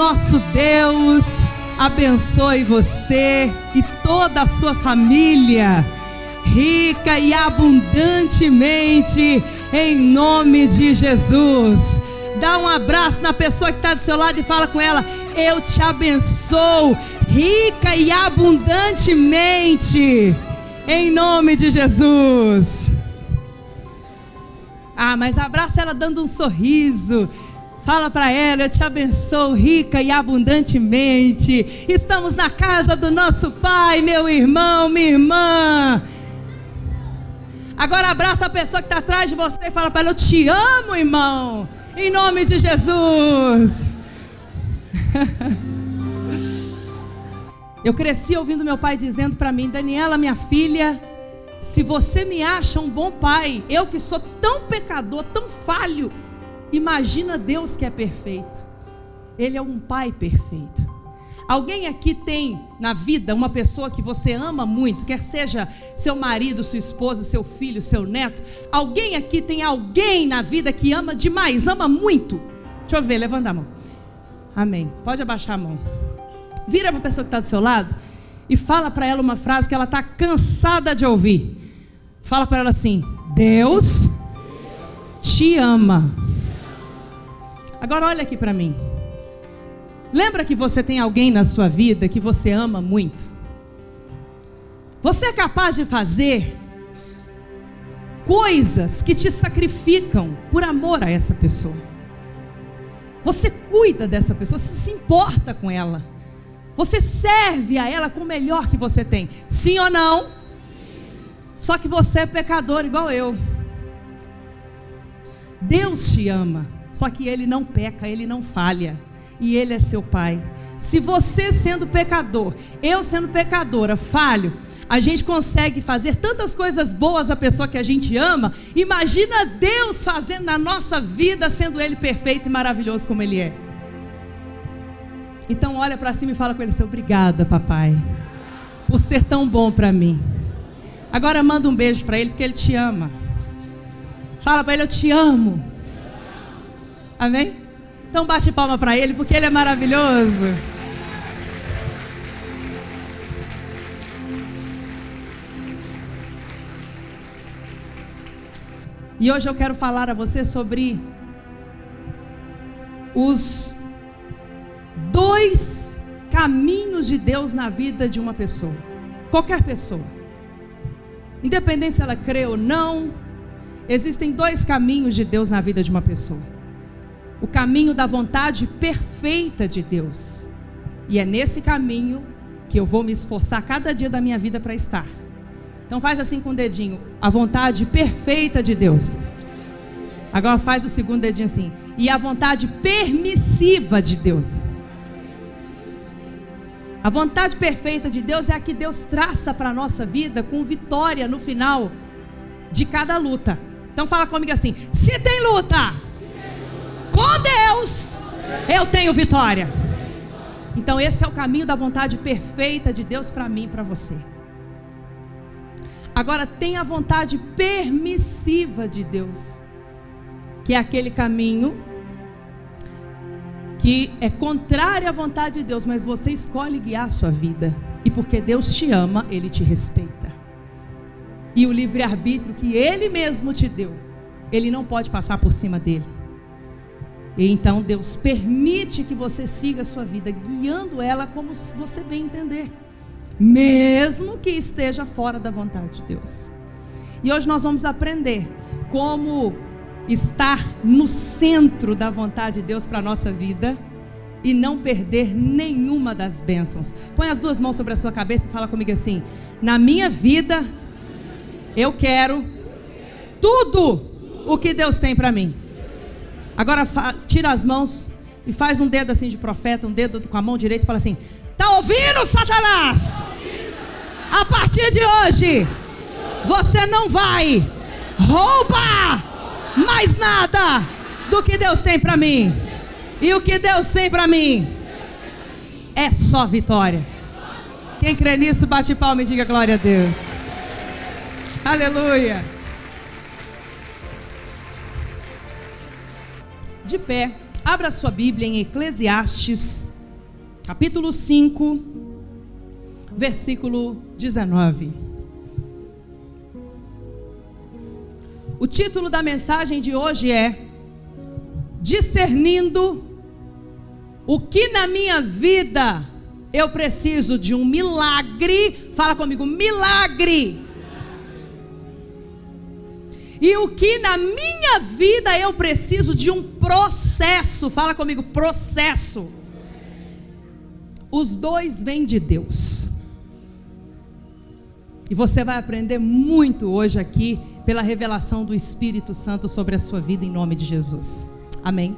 nosso Deus abençoe você e toda a sua família, rica e abundantemente, em nome de Jesus. Dá um abraço na pessoa que está do seu lado e fala com ela: eu te abençoo, rica e abundantemente, em nome de Jesus. Mas abraça ela dando um sorriso. Fala para ela: eu te abençoo rica e abundantemente. Estamos na casa do nosso Pai, meu irmão, minha irmã. Agora abraça a pessoa que está atrás de você e fala para ela: eu te amo, irmão, em nome de Jesus. Eu cresci ouvindo meu pai dizendo para mim: Daniela, minha filha, se você me acha um bom pai, eu que sou tão pecador, tão falho, imagina Deus que é perfeito. Ele é um pai perfeito. Alguém aqui tem na vida uma pessoa que você ama muito, quer seja seu marido, sua esposa, seu filho, seu neto? Alguém aqui tem alguém na vida que ama demais, ama muito? Deixa eu ver, levanta a mão. Amém. Pode abaixar a mão. Vira para a pessoa que está do seu lado e fala para ela uma frase que ela está cansada de ouvir. Fala para ela assim: Deus te ama. Agora olha aqui para mim. Lembra que você tem alguém na sua vida que você ama muito? Você é capaz de fazer coisas que te sacrificam por amor a essa pessoa. Você cuida dessa pessoa, você se importa com ela. Você serve a ela com o melhor que você tem. Sim ou não? Só que você é pecador igual eu. Deus te ama, só que Ele não peca, Ele não falha. E Ele é seu Pai. Se você sendo pecador, eu sendo pecadora, falho, a gente consegue fazer tantas coisas boas à pessoa que a gente ama. Imagina Deus fazendo na nossa vida, sendo Ele perfeito e maravilhoso como Ele é. Então olha para cima e fala com Ele assim: obrigada, papai, por ser tão bom para mim. Agora manda um beijo para Ele, porque Ele te ama. Fala para Ele: eu te amo. Amém? Então bate palma para Ele, porque Ele é maravilhoso. E hoje eu quero falar a você sobre os 2 caminhos de Deus na vida de uma pessoa. Qualquer pessoa, independente se ela crê ou não, existem 2 caminhos de Deus na vida de uma pessoa. O caminho da vontade perfeita de Deus. E é nesse caminho que eu vou me esforçar cada dia da minha vida para estar. Então faz assim com o dedinho: a vontade perfeita de Deus. Agora faz o segundo dedinho assim: e a vontade permissiva de Deus. A vontade perfeita de Deus é a que Deus traça para a nossa vida com vitória no final de cada luta. Então fala comigo assim: se tem luta com Deus, eu tenho vitória. Então esse é o caminho da vontade perfeita de Deus para mim e para você. Agora tem a vontade permissiva de Deus, que é aquele caminho que é contrário à vontade de Deus, mas você escolhe guiar a sua vida. E porque Deus te ama, Ele te respeita. E o livre-arbítrio que Ele mesmo te deu, Ele não pode passar por cima dele. E então Deus permite que você siga a sua vida, guiando ela como você bem entender, mesmo que esteja fora da vontade de Deus. E hoje nós vamos aprender como estar no centro da vontade de Deus para a nossa vida e não perder nenhuma das bênçãos. Põe as 2 mãos sobre a sua cabeça e fala comigo assim: na minha vida eu quero tudo o que Deus tem para mim. Agora tira as mãos e faz um dedo assim de profeta, um dedo com a mão direita e fala assim: tá ouvindo, Satanás? A partir de hoje você não vai roubar mais nada do que Deus tem para mim. E o que Deus tem para mim é só vitória. Quem crê nisso, bate palma e diga glória a Deus. Aleluia. De pé, abra sua Bíblia em Eclesiastes, capítulo 5, versículo 19. O título da mensagem de hoje é Discernindo o que na minha vida eu preciso de um milagre. Fala comigo, milagre. E o que na minha vida eu preciso de um processo. Fala comigo, processo. Os dois vêm de Deus. E você vai aprender muito hoje aqui pela revelação do Espírito Santo sobre a sua vida em nome de Jesus. Amém.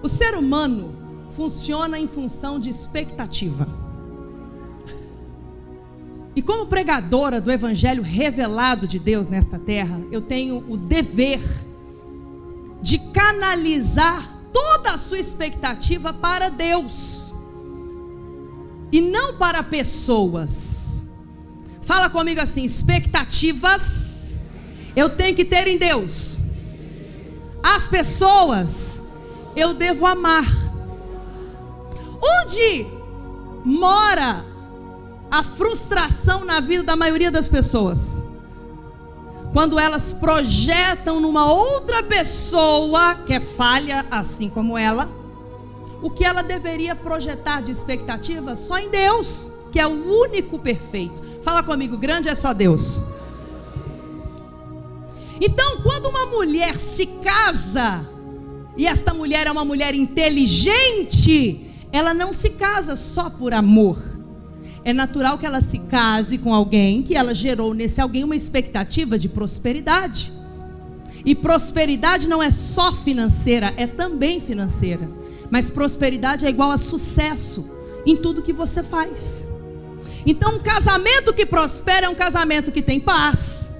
O ser humano funciona em função de expectativa. E como pregadora do Evangelho revelado de Deus nesta terra, eu tenho o dever de canalizar toda a sua expectativa para Deus e não para pessoas. Fala comigo assim, expectativas eu tenho que ter em Deus. As pessoas eu devo amar. Onde mora a frustração na vida da maioria das pessoas? Quando elas projetam numa outra pessoa que é falha assim como ela, o que ela deveria projetar de expectativa só em Deus, que é o único perfeito. Fala comigo, grande é só Deus. Então, quando uma mulher se casa, e esta mulher é uma mulher inteligente, ela não se casa só por amor. É natural que ela se case com alguém que ela gerou nesse alguém uma expectativa de prosperidade. E prosperidade não é só financeira, é também financeira. Mas prosperidade é igual a sucesso em tudo que você faz. Então um casamento que prospera é um casamento que tem paz,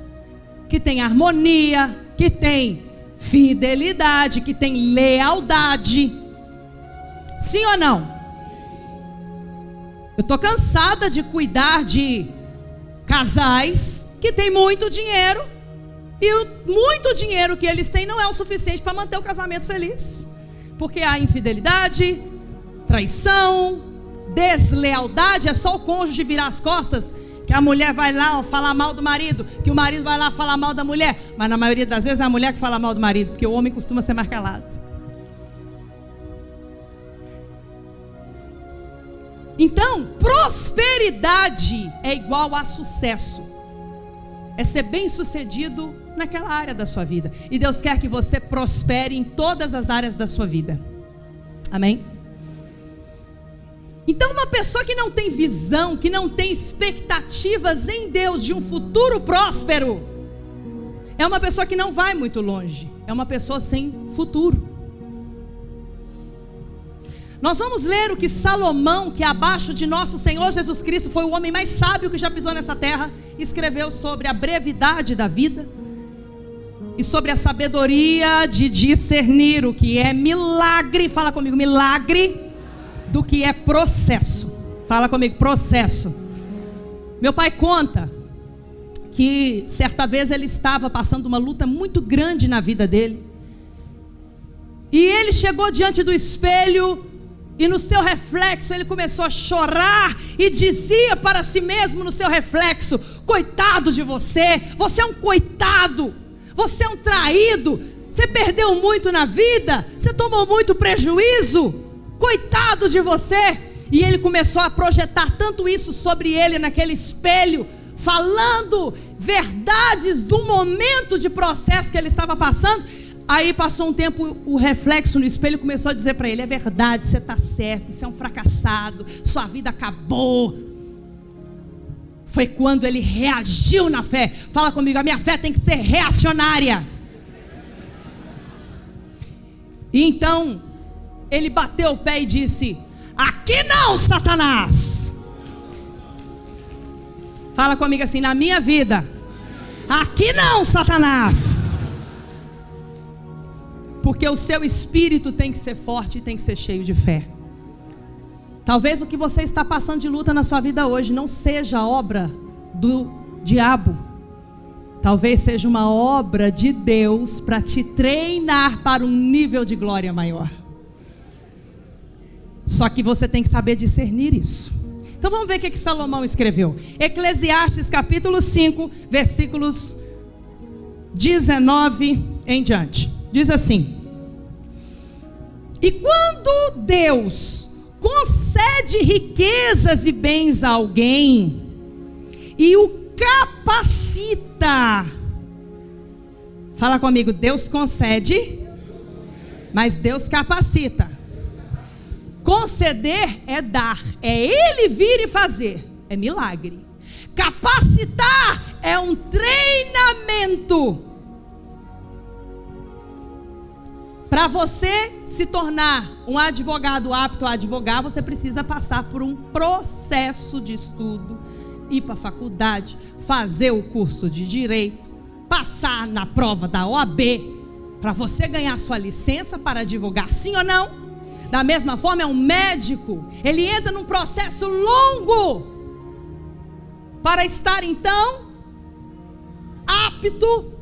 que tem harmonia, que tem fidelidade, que tem lealdade. Sim ou não? Eu estou cansada de cuidar de casais que têm muito dinheiro, e o muito dinheiro que eles têm não é o suficiente para manter o casamento feliz, porque há infidelidade, traição, deslealdade. É só o cônjuge virar as costas, que a mulher vai lá falar mal do marido, que o marido vai lá falar mal da mulher, mas na maioria das vezes é a mulher que fala mal do marido, porque o homem costuma ser mais calado. Então, prosperidade é igual a sucesso. É ser bem sucedido naquela área da sua vida. E Deus quer que você prospere em todas as áreas da sua vida. Amém? Então, uma pessoa que não tem visão, que não tem expectativas em Deus de um futuro próspero, é uma pessoa que não vai muito longe. É uma pessoa sem futuro. Nós vamos ler o que Salomão, que abaixo de nosso Senhor Jesus Cristo foi o homem mais sábio que já pisou nessa terra, escreveu sobre a brevidade da vida e sobre a sabedoria de discernir o que é milagre. Fala comigo, milagre, do que é processo. Fala comigo, processo. Meu pai conta que certa vez ele estava passando uma luta muito grande na vida dele, e ele chegou diante do espelho, e no seu reflexo ele começou a chorar e dizia para si mesmo no seu reflexo: coitado de você, você é um coitado, você é um traído, você perdeu muito na vida, você tomou muito prejuízo, coitado de você. E ele começou a projetar tanto isso sobre ele naquele espelho, falando verdades do momento de processo que ele estava passando. Aí passou um tempo, o reflexo no espelho começou a dizer para ele: é verdade, você está certo, você é um fracassado, sua vida acabou. Foi quando ele reagiu na fé. Fala comigo, a minha fé tem que ser reacionária. E então ele bateu o pé e disse: aqui não, Satanás. Fala comigo assim, na minha vida, aqui não, Satanás. Porque o seu espírito tem que ser forte e tem que ser cheio de fé. Talvez o que você está passando de luta na sua vida hoje não seja obra do diabo. Talvez seja uma obra de Deus para te treinar para um nível de glória maior. Só que você tem que saber discernir isso. Então vamos ver o que Salomão escreveu. Eclesiastes capítulo 5, versículos 19 em diante. Diz assim: e quando Deus concede riquezas e bens a alguém e o capacita, fala comigo, Deus concede, mas Deus capacita. Conceder é dar, é Ele vir e fazer, é milagre. Capacitar é um treinamento. Para você se tornar um advogado apto a advogar, você precisa passar por um processo de estudo, ir para a faculdade, fazer o curso de direito, passar na prova da OAB, para você ganhar sua licença para advogar, sim ou não? Da mesma forma, é um médico, ele entra num processo longo para estar então apto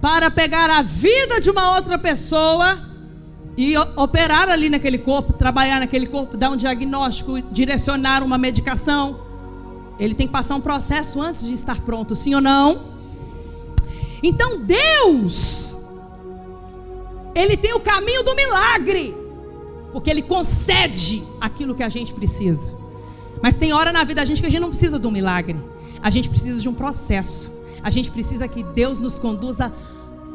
para pegar a vida de uma outra pessoa e operar ali naquele corpo, trabalhar naquele corpo, dar um diagnóstico, direcionar uma medicação. Ele tem que passar um processo antes de estar pronto, sim ou não? Então Deus, Ele tem o caminho do milagre, porque Ele concede aquilo que a gente precisa. Mas tem hora na vida da gente que a gente não precisa de um milagre, a gente precisa de um processo. A gente precisa que Deus nos conduza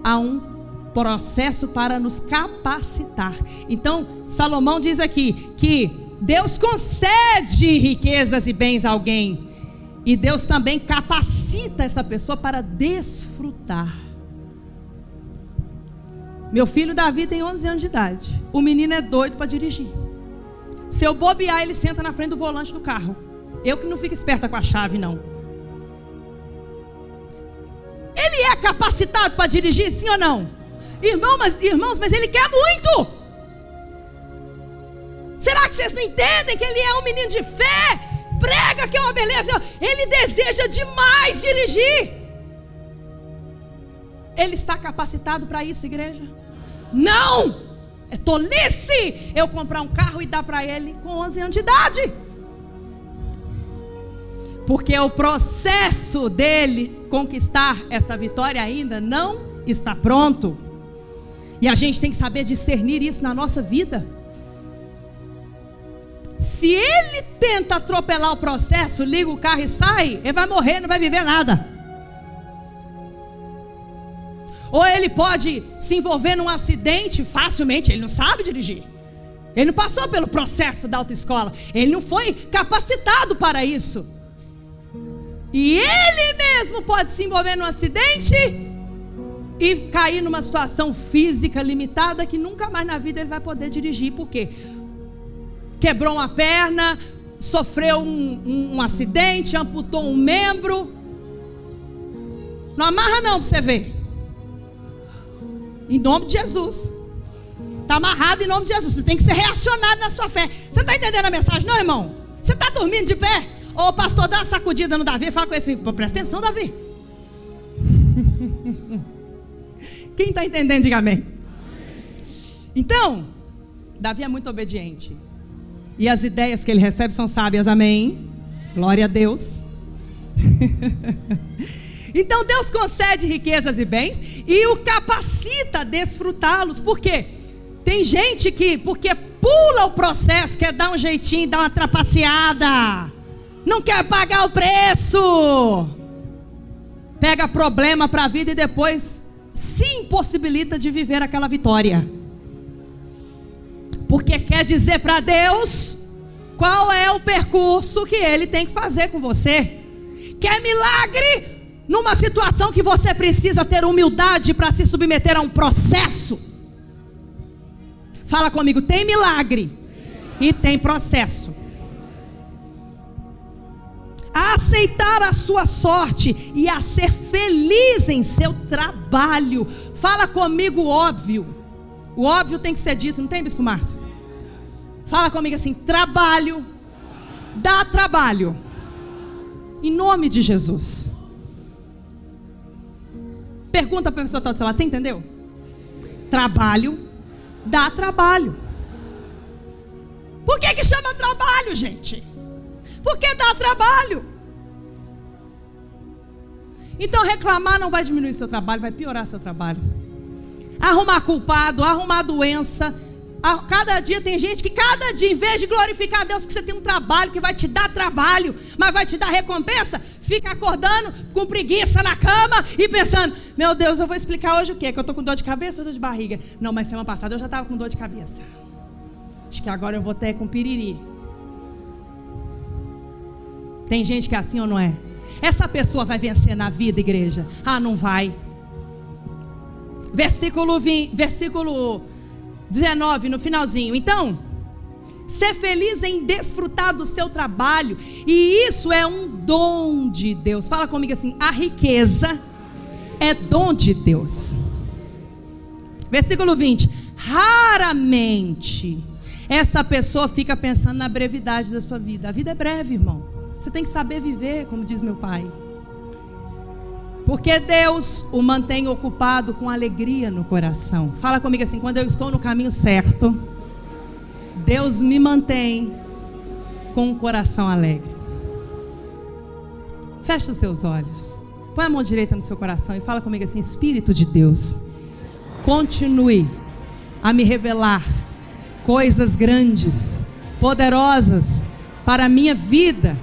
a um processo para nos capacitar. Então Salomão diz aqui que Deus concede riquezas e bens a alguém, e Deus também capacita essa pessoa para desfrutar. Meu filho Davi tem 11 anos de idade. O menino é doido para dirigir. Se eu bobear, ele senta na frente do volante do carro. Eu que não fico esperta com a chave, não. Ele é capacitado para dirigir, sim ou não? Irmãos, mas ele quer muito. Será que vocês não entendem que ele é um menino de fé? Prega que é uma beleza. Ele deseja demais dirigir. Ele está capacitado para isso, igreja? Não! É tolice eu comprar um carro e dar para ele com 11 anos de idade. Porque o processo dele conquistar essa vitória ainda não está pronto. E a gente tem que saber discernir isso na nossa vida. Se ele tenta atropelar o processo, liga o carro e sai, ele vai morrer, não vai viver nada. Ou ele pode se envolver num acidente facilmente, ele não sabe dirigir. Ele não passou pelo processo da autoescola, ele não foi capacitado para isso. E ele mesmo pode se envolver num acidente e cair numa situação física limitada que nunca mais na vida ele vai poder dirigir. Por quê? Quebrou uma perna, sofreu um acidente, amputou um membro. Não amarra não para você ver. Em nome de Jesus. Está amarrado em nome de Jesus. Você tem que ser reacionado na sua fé. Você está entendendo a mensagem, não, irmão? Você está dormindo de pé? Ô pastor, dá uma sacudida no Davi. Fala com ele assim, presta atenção, Davi. Quem está entendendo, diga amém. Então, Davi é muito obediente. E as ideias que ele recebe são sábias, amém. Glória a Deus. Então Deus concede riquezas e bens e o capacita a desfrutá-los. Por quê? Tem gente que, porque pula o processo, quer dar um jeitinho, dar uma trapaceada, não quer pagar o preço, pega problema para a vida e depois se impossibilita de viver aquela vitória. Porque quer dizer para Deus qual é o percurso que Ele tem que fazer com você. Quer milagre? Numa situação que você precisa ter humildade para se submeter a um processo. Fala comigo, tem milagre e tem processo. A aceitar a sua sorte e a ser feliz em seu trabalho. Fala comigo o óbvio. O óbvio tem que ser dito, não tem, Bispo Márcio? Fala comigo assim, trabalho, dá trabalho. Em nome de Jesus. Pergunta para a pessoa que está do seu lado, você entendeu? Trabalho, dá trabalho. Por que chama trabalho, gente? Porque dá trabalho. Então reclamar não vai diminuir seu trabalho, vai piorar seu trabalho. Arrumar culpado, arrumar doença. Cada dia tem gente que cada dia, em vez de glorificar a Deus porque você tem um trabalho que vai te dar trabalho, mas vai te dar recompensa, fica acordando com preguiça na cama e pensando: meu Deus, eu vou explicar hoje o quê? Que eu estou com dor de cabeça ou dor de barriga? Não, mas semana passada eu já estava com dor de cabeça. Acho que agora eu vou ter com piriri. Tem gente que é assim ou não é? Essa pessoa vai vencer na vida, igreja? Ah, não vai. Versículo 19, no finalzinho. Então, ser feliz em desfrutar do seu trabalho, e isso é um dom de Deus. Fala comigo assim: a riqueza é dom de Deus. Versículo 20: raramente essa pessoa fica pensando na brevidade da sua vida. A vida é breve, irmão. Você tem que saber viver, como diz meu pai. Porque Deus o mantém ocupado com alegria no coração. Fala comigo assim: quando eu estou no caminho certo, Deus me mantém com um coração alegre. Feche os seus olhos, põe a mão direita no seu coração e fala comigo assim: Espírito de Deus, continue a me revelar coisas grandes, poderosas para a minha vida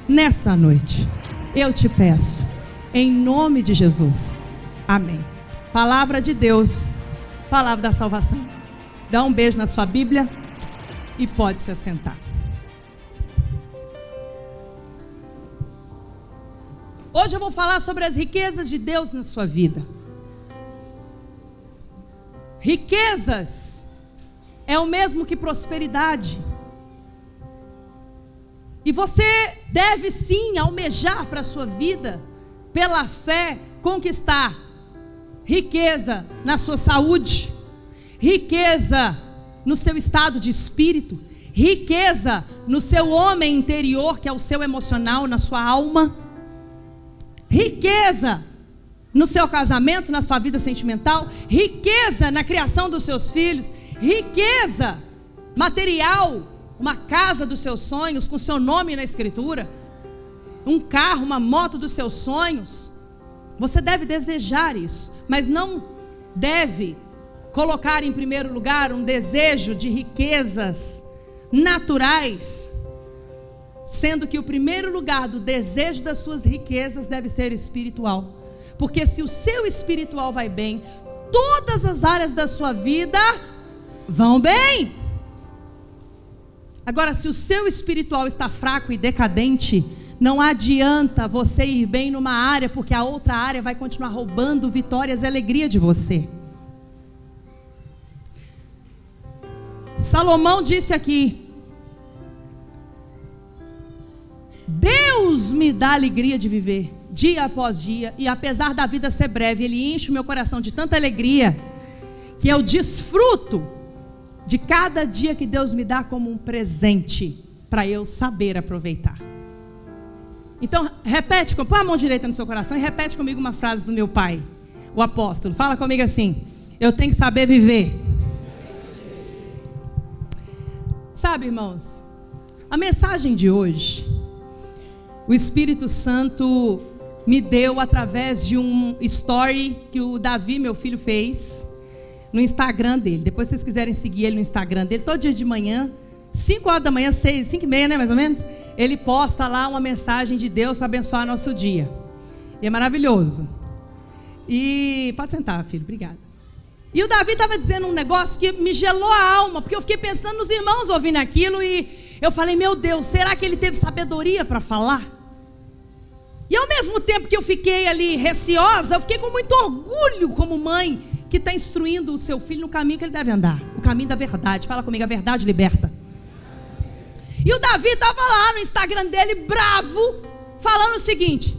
nesta noite. Eu te peço, em nome de Jesus. Amém. Palavra de Deus, palavra da salvação. Dá um beijo na sua Bíblia e pode se assentar. Hoje eu vou falar sobre as riquezas de Deus na sua vida. Riquezas é o mesmo que prosperidade. E você deve sim almejar para a sua vida, pela fé, conquistar riqueza na sua saúde, riqueza no seu estado de espírito, riqueza no seu homem interior, que é o seu emocional, na sua alma, riqueza no seu casamento, na sua vida sentimental, riqueza na criação dos seus filhos, riqueza material, uma casa dos seus sonhos com seu nome na escritura, um carro, uma moto dos seus sonhos. Você deve desejar isso, mas não deve colocar em primeiro lugar um desejo de riquezas naturais, sendo que o primeiro lugar do desejo das suas riquezas deve ser espiritual. Porque se o seu espiritual vai bem, todas as áreas da sua vida vão bem. Agora, se o seu espiritual está fraco e decadente, não adianta você ir bem numa área, porque a outra área vai continuar roubando vitórias e alegria de você. Salomão disse aqui: Deus me dá alegria de viver dia após dia, e apesar da vida ser breve, Ele enche o meu coração de tanta alegria, que eu desfruto de cada dia que Deus me dá como um presente, para eu saber aproveitar. Então repete, põe a mão direita no seu coração e repete comigo uma frase do meu pai, o apóstolo. Fala comigo assim: eu tenho que saber viver. Sabe, irmãos, a mensagem de hoje, o Espírito Santo me deu através de um story que o Davi, meu filho, fez no Instagram dele. Depois, se vocês quiserem seguir ele no Instagram dele, todo dia de manhã, 5 horas da manhã, 5:30, né, mais ou menos, ele posta lá uma mensagem de Deus para abençoar nosso dia. E é maravilhoso. E pode sentar, filho, obrigada. E o Davi estava dizendo um negócio que me gelou a alma, porque eu fiquei pensando nos irmãos ouvindo aquilo, e eu falei: meu Deus, será que ele teve sabedoria para falar? E ao mesmo tempo que eu fiquei ali receosa, eu fiquei com muito orgulho como mãe que está instruindo o seu filho no caminho que ele deve andar, o caminho da verdade. Fala comigo: a verdade liberta. E o Davi estava lá no Instagram dele, bravo, falando o seguinte: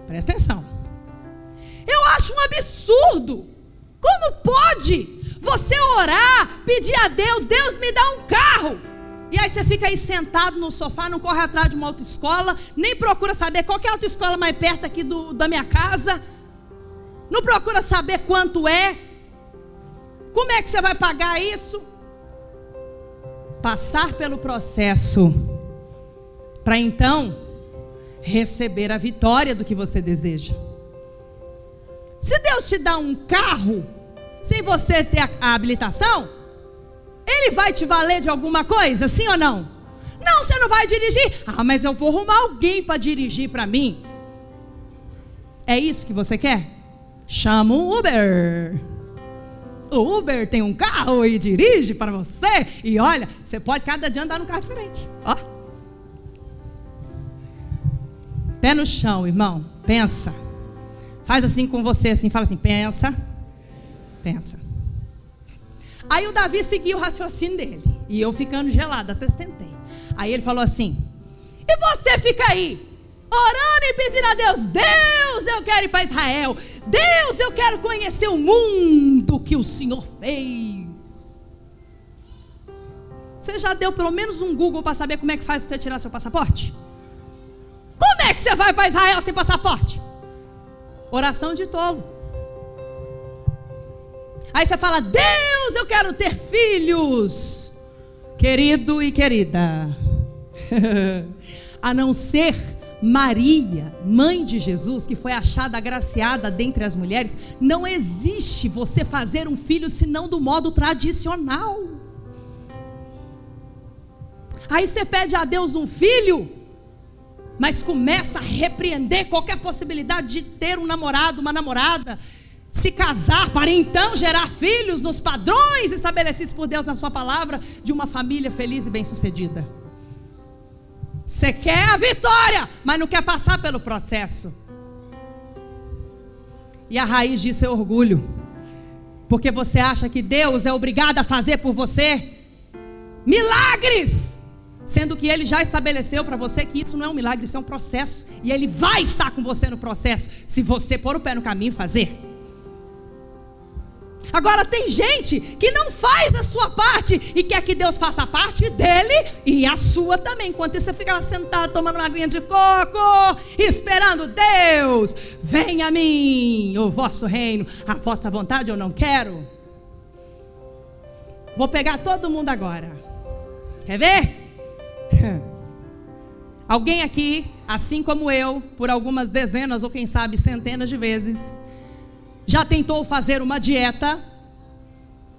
presta atenção, eu acho um absurdo, como pode você orar, pedir a Deus, Deus me dá um carro, e aí você fica aí sentado no sofá, não corre atrás de uma autoescola, nem procura saber qual que é a autoescola mais perto aqui da minha casa, não procura saber quanto é, como é que você vai pagar isso? passar pelo processo para então receber a vitória do que você deseja. Se Deus te dá um carro sem você ter a habilitação, ele vai te valer de alguma coisa, sim ou não? Não, você não vai dirigir. Ah, mas eu vou arrumar alguém para dirigir para mim. É isso que você quer? Chama um Uber. O Uber tem um carro e dirige para você. E olha, você pode cada dia andar num carro diferente. Ó. Pé no chão, irmão. Pensa. Faz assim com você, assim, fala assim, pensa. Pensa. Aí o Davi seguiu o raciocínio dele. E eu ficando gelada, até sentei. Aí ele falou assim, e você fica aí, orando e pedindo a Deus, Deus, eu quero ir para Israel. Deus, eu quero conhecer o mundo que o Senhor fez. Você já deu pelo menos um Google para saber como é que faz para você tirar seu passaporte? Como é que você vai para Israel sem passaporte? Oração de tolo. Aí você fala, Deus, eu quero ter filhos. Querido e querida, a não ser Maria, mãe de Jesus, que foi achada agraciada dentre as mulheres, não existe você fazer um filho senão do modo tradicional. Aí você pede a Deus um filho, mas começa a repreender qualquer possibilidade de ter um namorado, uma namorada, se casar para então gerar filhos nos padrões estabelecidos por Deus na sua palavra, de uma família feliz e bem-sucedida. Você quer a vitória, mas não quer passar pelo processo. E a raiz disso é orgulho, porque você acha que Deus é obrigado a fazer por você milagres, sendo que Ele já estabeleceu para você que isso não é um milagre, isso é um processo, e Ele vai estar com você no processo, se você pôr o pé no caminho e fazer. Agora tem gente que não faz a sua parte e quer que Deus faça a parte dele e a sua também. Enquanto isso você fica lá sentado tomando uma aguinha de coco, esperando Deus, venha a mim o vosso reino, a vossa vontade eu não quero. Vou pegar todo mundo agora. Quer ver? Alguém aqui, assim como eu, por algumas dezenas ou quem sabe centenas de vezes, já tentou fazer uma dieta?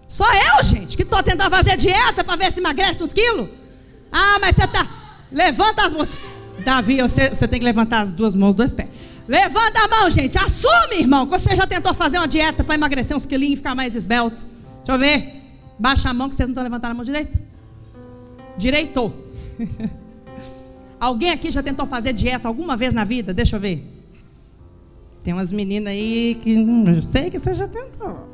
Só eu, gente, que estou tentando fazer dieta para ver se emagrece uns quilos. Ah, mas você tá... Levanta as mãos. Davi, você tem que levantar as duas mãos, dois pés. Levanta a mão, gente. Assume, irmão, que você já tentou fazer uma dieta para emagrecer uns quilinhos e ficar mais esbelto. Deixa eu ver. Baixa a mão que vocês não estão levantando a mão direita. Direitou. Alguém aqui já tentou fazer dieta alguma vez na vida? Deixa eu ver. Tem umas meninas aí que eu sei que você já tentou.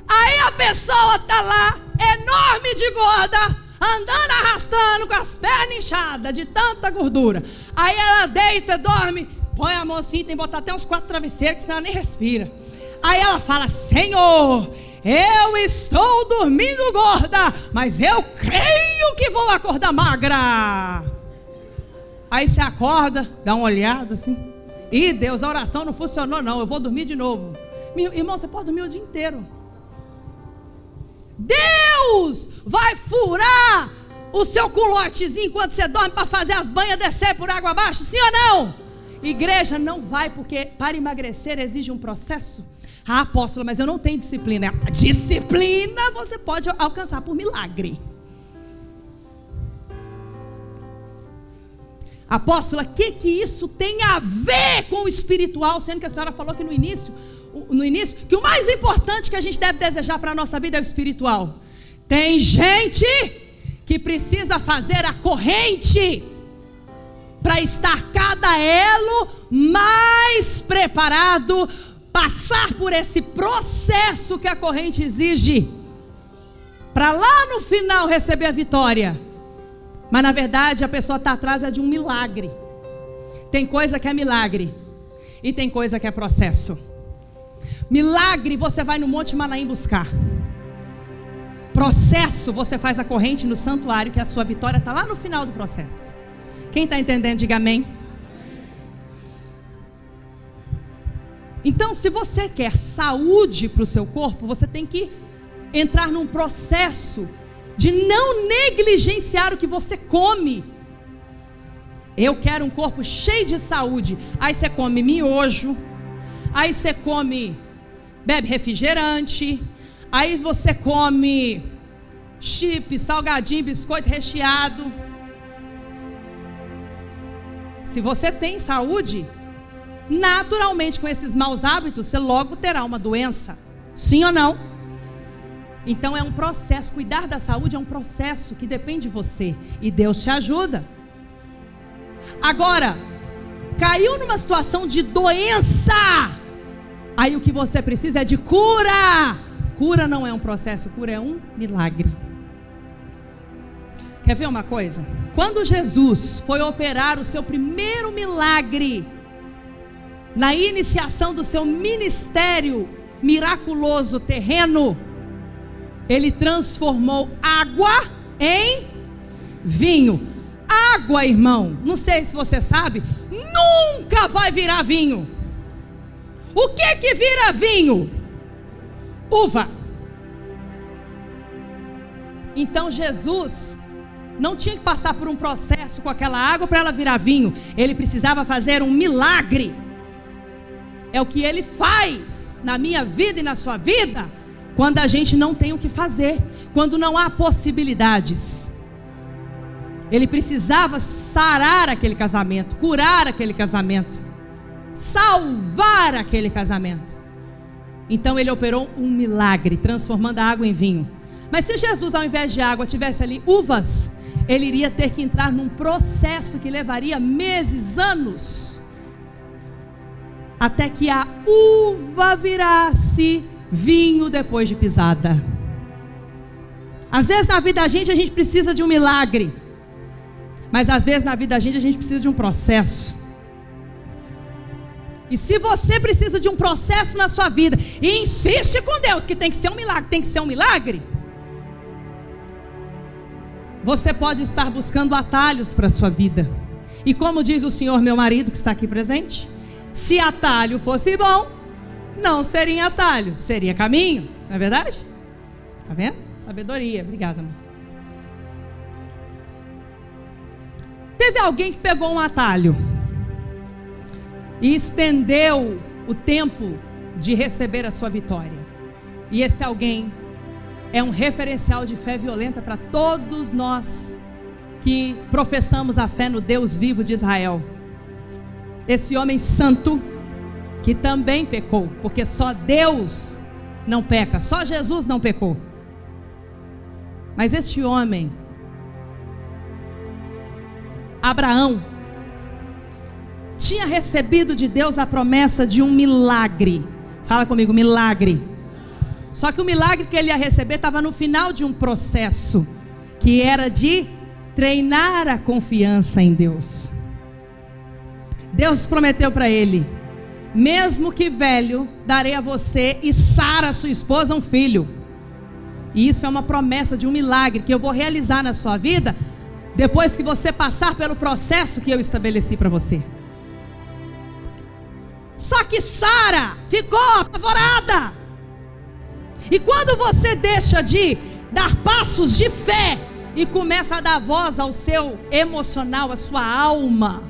Aí a pessoa tá lá, enorme de gorda, andando arrastando com as pernas inchadas de tanta gordura. Aí ela deita, dorme, põe a mão assim, tem que botar até uns 4 travesseiros, que senão ela nem respira. Aí ela fala, Senhor, eu estou dormindo gorda, mas eu creio que vou acordar magra. Aí você acorda, dá uma olhada assim. Ih, Deus, a oração não funcionou não, eu vou dormir de novo. Irmão, você pode dormir o dia inteiro. Deus vai furar o seu culotezinho enquanto você dorme para fazer as banhas descer por água abaixo, sim ou não? Igreja, não vai, porque para emagrecer exige um processo. Ah, apóstola, mas eu não tenho disciplina. Disciplina você pode alcançar por milagre. Apóstola, o que isso tem a ver com o espiritual? Sendo que a senhora falou que no início, que o mais importante que a gente deve desejar para a nossa vida é o espiritual. Tem gente que precisa fazer a corrente para estar cada elo mais preparado, passar por esse processo que a corrente exige, para lá no final receber a vitória. Mas na verdade a pessoa está atrás de um milagre. Tem coisa que é milagre e tem coisa que é processo. Milagre você vai no Monte Manaim buscar. Processo você faz a corrente no santuário, que a sua vitória está lá no final do processo. Quem está entendendo, diga amém. Então, se você quer saúde para o seu corpo, você tem que entrar num processo de não negligenciar o que você come. Eu quero um corpo cheio de saúde. Aí você come miojo, aí você bebe refrigerante, aí você come chip, salgadinho, biscoito recheado. Se você tem saúde, naturalmente com esses maus hábitos, você logo terá uma doença. Sim ou não? Então é um processo, cuidar da saúde é um processo que depende de você. E Deus te ajuda. Agora, caiu numa situação de doença, aí o que você precisa é de cura. Cura não é um processo, cura é um milagre. Quer ver uma coisa? Quando Jesus foi operar o seu primeiro milagre, na iniciação do seu ministério miraculoso terreno, ele transformou água em vinho. Água, irmão, não sei se você sabe, nunca vai virar vinho. O que vira vinho? Uva. Então Jesus não tinha que passar por um processo com aquela água para ela virar vinho. Ele precisava fazer um milagre. É o que ele faz na minha vida e na sua vida, quando a gente não tem o que fazer, quando não há possibilidades. Ele precisava sarar aquele casamento, curar aquele casamento, salvar aquele casamento. Então ele operou um milagre, transformando a água em vinho. Mas se Jesus, ao invés de água, tivesse ali uvas, ele iria ter que entrar num processo que levaria meses, anos, até que a uva virasse vinho depois de pisada. Às vezes na vida da gente a gente precisa de um milagre, mas às vezes na vida da gente a gente precisa de um processo. E se você precisa de um processo na sua vida e insiste com Deus que tem que ser um milagre, tem que ser um milagre, você pode estar buscando atalhos para a sua vida. E como diz o senhor, meu marido, que está aqui presente, se atalho fosse bom, não seria atalho, seria caminho, não é verdade? Está vendo? Sabedoria, obrigada, amor. Teve alguém que pegou um atalho e estendeu o tempo de receber a sua vitória. E esse alguém é um referencial de fé violenta para todos nós que professamos a fé no Deus vivo de Israel. Esse homem santo, que também pecou, porque só Deus não peca, só Jesus não pecou. Mas este homem, Abraão, tinha recebido de Deus a promessa de um milagre. Fala comigo, milagre. Só que o milagre que ele ia receber estava no final de um processo, que era de treinar a confiança em Deus. Deus prometeu para ele: mesmo que velho, darei a você e Sara, sua esposa, um filho. E isso é uma promessa de um milagre que eu vou realizar na sua vida, depois que você passar pelo processo que eu estabeleci para você. Só que Sara ficou apavorada. E quando você deixa de dar passos de fé e começa a dar voz ao seu emocional, à sua alma,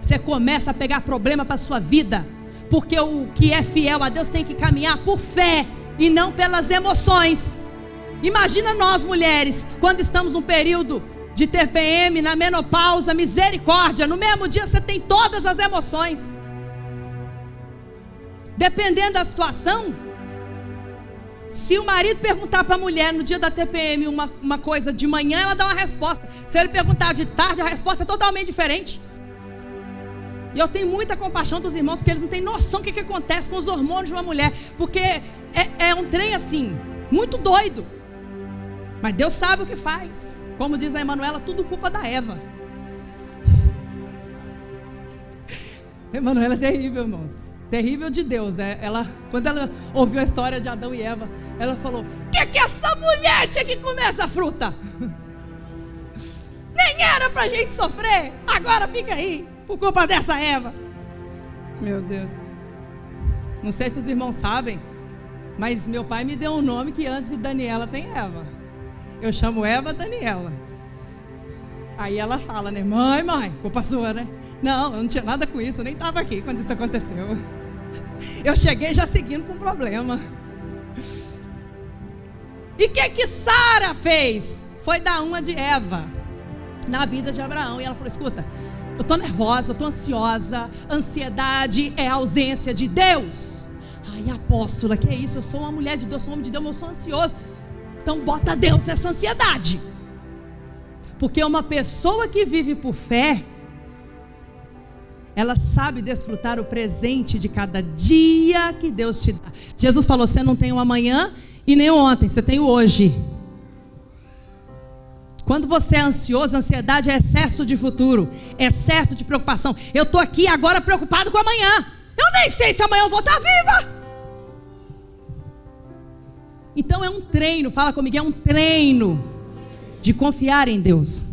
você começa a pegar problema para a sua vida. Porque o que é fiel a Deus tem que caminhar por fé e não pelas emoções. Imagina nós mulheres, quando estamos num período de TPM, na menopausa, misericórdia, no mesmo dia você tem todas as emoções. Dependendo da situação, se o marido perguntar para a mulher no dia da TPM uma coisa de manhã, ela dá uma resposta. Se ele perguntar de tarde, a resposta é totalmente diferente. E eu tenho muita compaixão dos irmãos, porque eles não têm noção do que acontece com os hormônios de uma mulher. Porque é um trem assim, muito doido. Mas Deus sabe o que faz. Como diz a Emanuela, tudo culpa da Eva. Emanuela é terrível, irmãos. Terrível de Deus. Quando ela ouviu a história de Adão e Eva, ela falou: que essa mulher tinha que comer essa fruta? Nem era pra gente sofrer. Agora fica aí, por culpa dessa Eva. Meu Deus. Não sei se os irmãos sabem, mas meu pai me deu um nome que antes de Daniela tem Eva. Eu chamo Eva Daniela. Aí ela fala, né? Mãe, culpa sua, né? Não, eu não tinha nada com isso, eu nem estava aqui quando isso aconteceu. Eu cheguei já seguindo com o problema. E o que Sara fez? Foi dar uma de Eva na vida de Abraão. E ela falou, escuta, eu estou nervosa, eu estou ansiosa. Ansiedade é a ausência de Deus. Ai, apóstola, que é isso? Eu sou uma mulher de Deus, sou um homem de Deus, mas eu sou ansioso. Então bota Deus nessa ansiedade. Porque uma pessoa que vive por fé, ela sabe desfrutar o presente de cada dia que Deus te dá. Jesus falou, você não tem o amanhã e nem o ontem, você tem o hoje. Quando você é ansioso, ansiedade é excesso de futuro, excesso de preocupação. Eu estou aqui agora preocupado com amanhã. Eu nem sei se amanhã eu vou estar viva. Então é um treino, fala comigo, é um treino de confiar em Deus.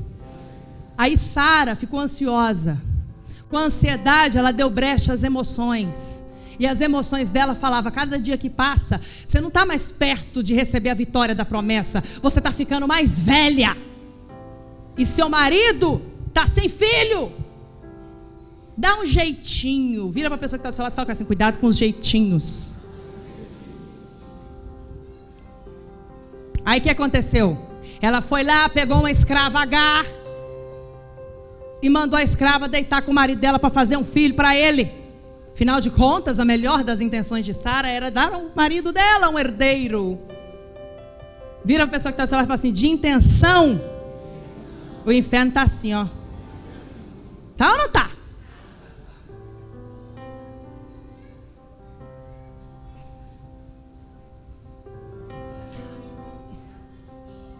Aí Sara ficou ansiosa. Com a ansiedade ela deu brecha às emoções. E as emoções dela falavam, cada dia que passa, você não está mais perto de receber a vitória da promessa. Você está ficando mais velha. E seu marido está sem filho. Dá um jeitinho. Vira para a pessoa que está do seu lado e fala assim, cuidado com os jeitinhos. Aí o que aconteceu? Ela foi lá, pegou uma escrava Agar e mandou a escrava deitar com o marido dela para fazer um filho para ele. Afinal de contas, a melhor das intenções de Sara era dar ao marido dela um herdeiro. Vira para a pessoa que está do seu lado e fala assim, de intenção, o inferno está assim, ó. Tá ou não tá?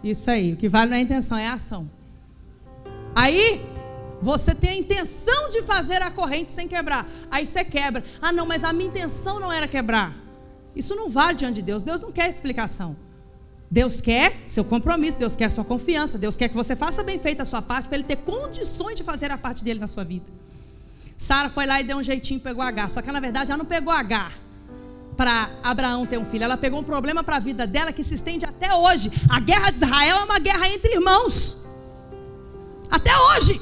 Isso aí, o que vale não é a intenção, é a ação. Aí, você tem a intenção de fazer a corrente sem quebrar. Aí você quebra. Ah não, mas a minha intenção não era quebrar. Isso não vale diante de Deus. Deus não quer explicação. Deus quer seu compromisso, Deus quer sua confiança. Deus quer que você faça bem feita a sua parte, para Ele ter condições de fazer a parte dele na sua vida. Sara foi lá e deu um jeitinho, pegou Agar. Só que na verdade ela não pegou Agar para Abraão ter um filho. Ela pegou um problema para a vida dela que se estende até hoje. A guerra de Israel é uma guerra entre irmãos. Até hoje.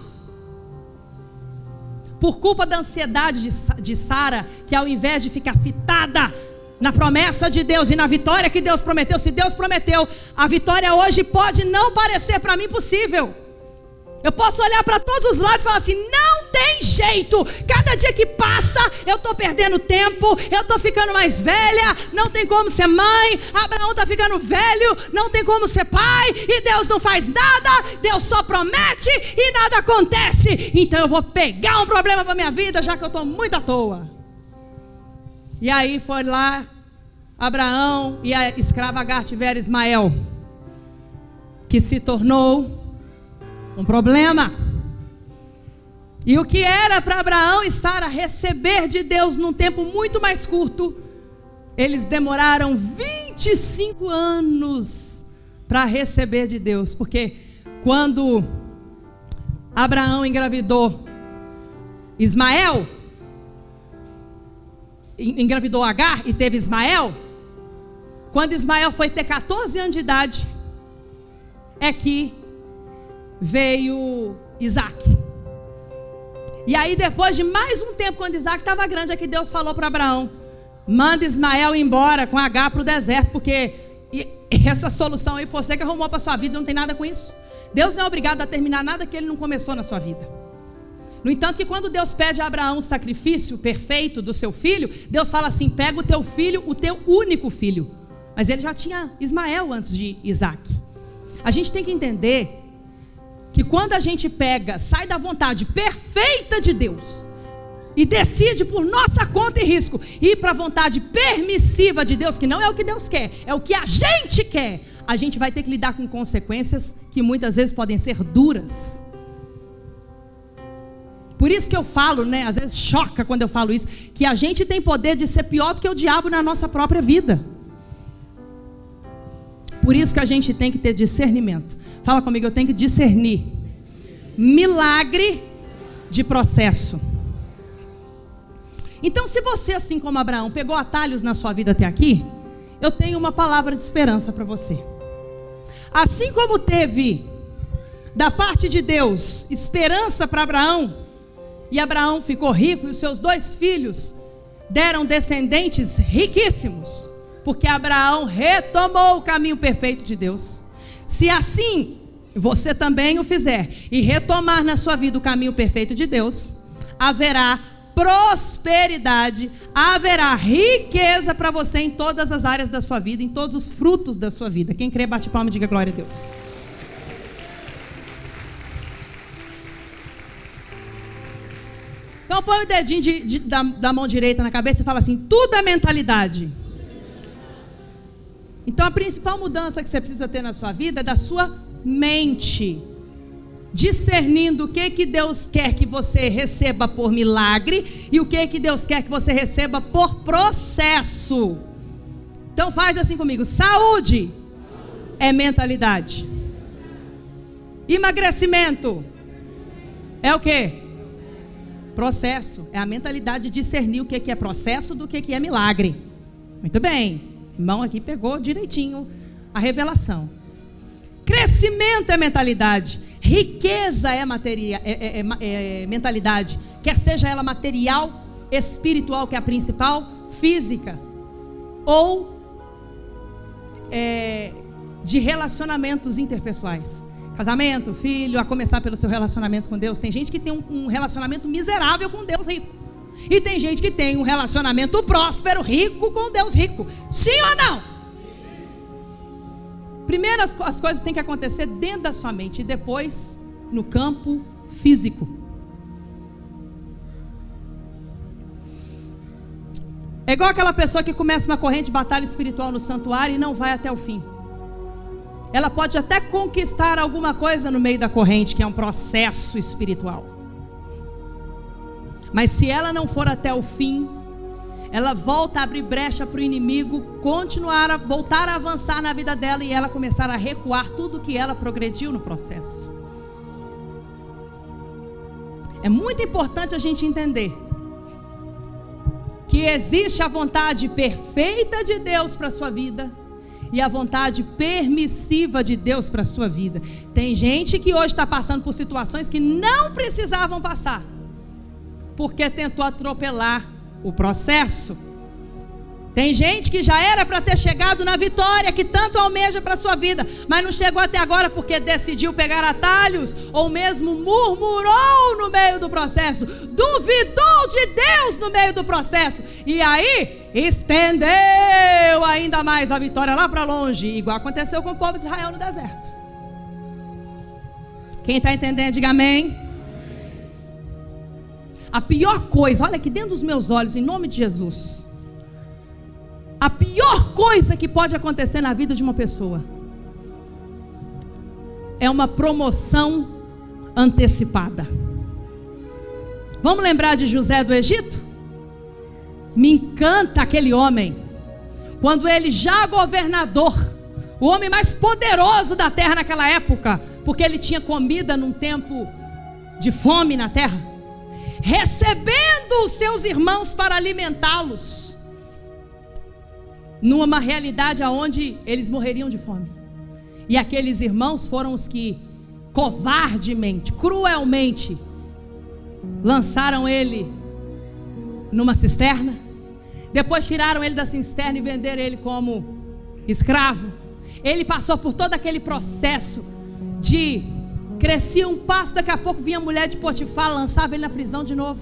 Por culpa da ansiedade de Sara, que ao invés de ficar fitada na promessa de Deus e na vitória que Deus prometeu, se Deus prometeu, a vitória hoje pode não parecer para mim possível. Eu posso olhar para todos os lados e falar assim, não tem jeito, cada dia que passa eu estou perdendo tempo, eu estou ficando mais velha, não tem como ser mãe, Abraão está ficando velho, não tem como ser pai, e Deus não faz nada, Deus só promete e nada acontece, então eu vou pegar um problema para minha vida, já que eu estou muito à toa. E aí foi lá, Abraão e a escrava Agar tiveram Ismael, que se tornou um problema. E o que era para Abraão e Sara receber de Deus num tempo muito mais curto, eles demoraram 25 anos para receber de Deus. Porque quando Abraão engravidou Ismael, engravidou Agar e teve Ismael, quando Ismael foi ter 14 anos de idade, é que veio Isaac. E aí depois de mais um tempo, quando Isaac estava grande, é que Deus falou para Abraão, manda Ismael embora com Agar para o deserto, porque essa solução aí você que arrumou para a sua vida, não tem nada com isso. Deus não é obrigado a terminar nada que Ele não começou na sua vida. No entanto, que quando Deus pede a Abraão o sacrifício perfeito do seu filho, Deus fala assim, pega o teu filho, o teu único filho. Mas ele já tinha Ismael antes de Isaac. A gente tem que entender que quando a gente pega, sai da vontade perfeita de Deus e decide por nossa conta e risco ir para a vontade permissiva de Deus, que não é o que Deus quer, é o que a gente quer, a gente vai ter que lidar com consequências que muitas vezes podem ser duras. Por isso que eu falo, né, às vezes choca quando eu falo isso, que a gente tem poder de ser pior do que o diabo na nossa própria vida. Por isso que a gente tem que ter discernimento. Fala comigo, eu tenho que discernir milagre de processo. Então, se você, assim como Abraão, pegou atalhos na sua vida até aqui, eu tenho uma palavra de esperança para você. Assim como teve da parte de Deus esperança para Abraão, e Abraão ficou rico, e os seus 2 filhos deram descendentes riquíssimos, porque Abraão retomou o caminho perfeito de Deus. Se assim você também o fizer e retomar na sua vida o caminho perfeito de Deus, haverá prosperidade, haverá riqueza para você em todas as áreas da sua vida, em todos os frutos da sua vida. Quem crê, bate palma e diga glória a Deus. Então põe o dedinho da mão direita na cabeça e fala assim: tudo é mentalidade. Então a principal mudança que você precisa ter na sua vida é da sua mente, discernindo o que Deus quer que você receba por milagre e o que Deus quer que você receba por processo. Então faz assim comigo: saúde é mentalidade, emagrecimento é o quê? Processo. É a mentalidade de discernir o que é processo do que é milagre. Muito bem, o irmão aqui pegou direitinho a revelação. Crescimento é mentalidade, riqueza é mentalidade, quer seja ela material, espiritual, que é a principal, física, ou de relacionamentos interpessoais. Casamento, filho, a começar pelo seu relacionamento com Deus. Tem gente que tem um relacionamento miserável com Deus rico, e tem gente que tem um relacionamento próspero, rico, com Deus rico. Sim ou não? Primeiro as coisas têm que acontecer dentro da sua mente, e depois no campo físico. É igual aquela pessoa que começa uma corrente de batalha espiritual no santuário e não vai até o fim. Ela pode até conquistar alguma coisa no meio da corrente, que é um processo espiritual, mas se ela não for até o fim, ela volta a abrir brecha para o inimigo voltar a avançar na vida dela, e ela começar a recuar tudo que ela progrediu no processo. É muito importante a gente entender que existe a vontade perfeita de Deus para a sua vida e a vontade permissiva de Deus para a sua vida. Tem gente que hoje está passando por situações que não precisavam passar, porque tentou atropelar o processo. Tem gente que já era para ter chegado na vitória que tanto almeja para a sua vida, mas não chegou até agora porque decidiu pegar atalhos, ou mesmo murmurou no meio do processo, duvidou de Deus no meio do processo, e aí estendeu ainda mais a vitória lá para longe, igual aconteceu com o povo de Israel no deserto. Quem está entendendo, diga amém. A pior coisa, olha aqui dentro dos meus olhos, em nome de Jesus, a pior coisa que pode acontecer na vida de uma pessoa é uma promoção antecipada. Vamos lembrar de José do Egito? Me encanta aquele homem, quando ele já governador, o homem mais poderoso da terra naquela época, porque ele tinha comida num tempo de fome na terra, recebendo os seus irmãos para alimentá-los, numa realidade onde eles morreriam de fome. E aqueles irmãos foram os que covardemente, cruelmente lançaram ele numa cisterna, depois tiraram ele da cisterna e venderam ele como escravo. Ele passou por todo aquele processo de crescia um passo, daqui a pouco vinha a mulher de Potifar, lançava ele na prisão de novo,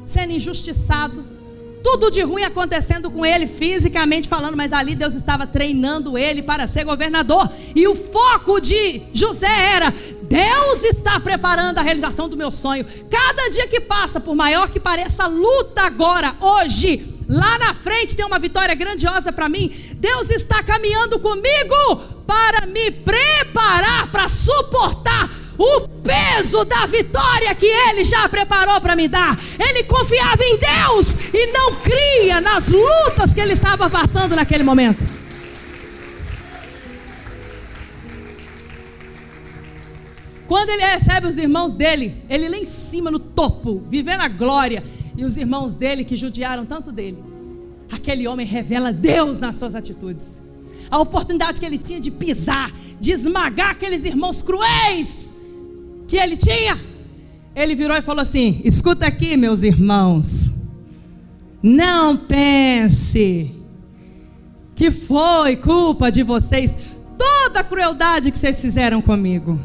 sendo injustiçado, tudo de ruim acontecendo com ele fisicamente falando, mas ali Deus estava treinando ele para ser governador, e o foco de José era: Deus está preparando a realização do meu sonho. Cada dia que passa, por maior que pareça a luta agora, hoje, lá na frente tem uma vitória grandiosa para mim. Deus está caminhando comigo para me preparar para suportar o peso da vitória que Ele já preparou para me dar. Ele confiava em Deus e não cria nas lutas que ele estava passando naquele momento. Quando ele recebe os irmãos dele, ele lá em cima no topo, vivendo a glória, e os irmãos dele que judiaram tanto dele, aquele homem revela Deus nas suas atitudes. a oportunidade que ele tinha de pisar, de esmagar aqueles irmãos cruéis que ele tinha, ele virou e falou assim: escuta aqui, meus irmãos, não pense que foi culpa de vocês toda a crueldade que vocês fizeram comigo.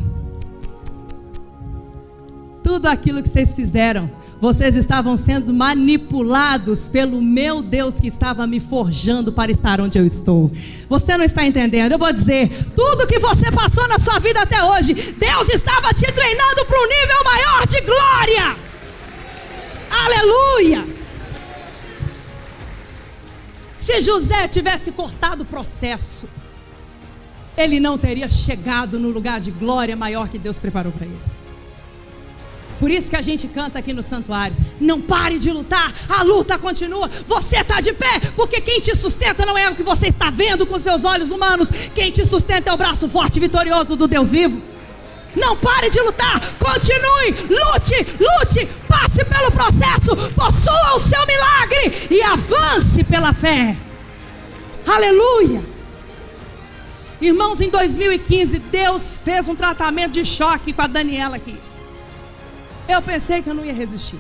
Tudo aquilo que vocês fizeram, vocês estavam sendo manipulados pelo meu Deus que estava me forjando para estar onde eu estou. Você não está entendendo? Eu vou dizer, tudo que você passou na sua vida até hoje, Deus estava te treinando para um nível maior de glória. Aleluia! Se José tivesse cortado o processo, ele não teria chegado no lugar de glória maior que Deus preparou para ele. Por isso que a gente canta aqui no santuário: não pare de lutar, a luta continua, você está de pé, porque quem te sustenta não é o que você está vendo com seus olhos humanos, quem te sustenta é o braço forte e vitorioso do Deus vivo. Não pare de lutar, continue, lute, passe pelo processo, possua o seu milagre e avance pela fé. Aleluia! Irmãos, em 2015 Deus fez um tratamento de choque com a Daniela aqui. Eu pensei que eu não ia resistir.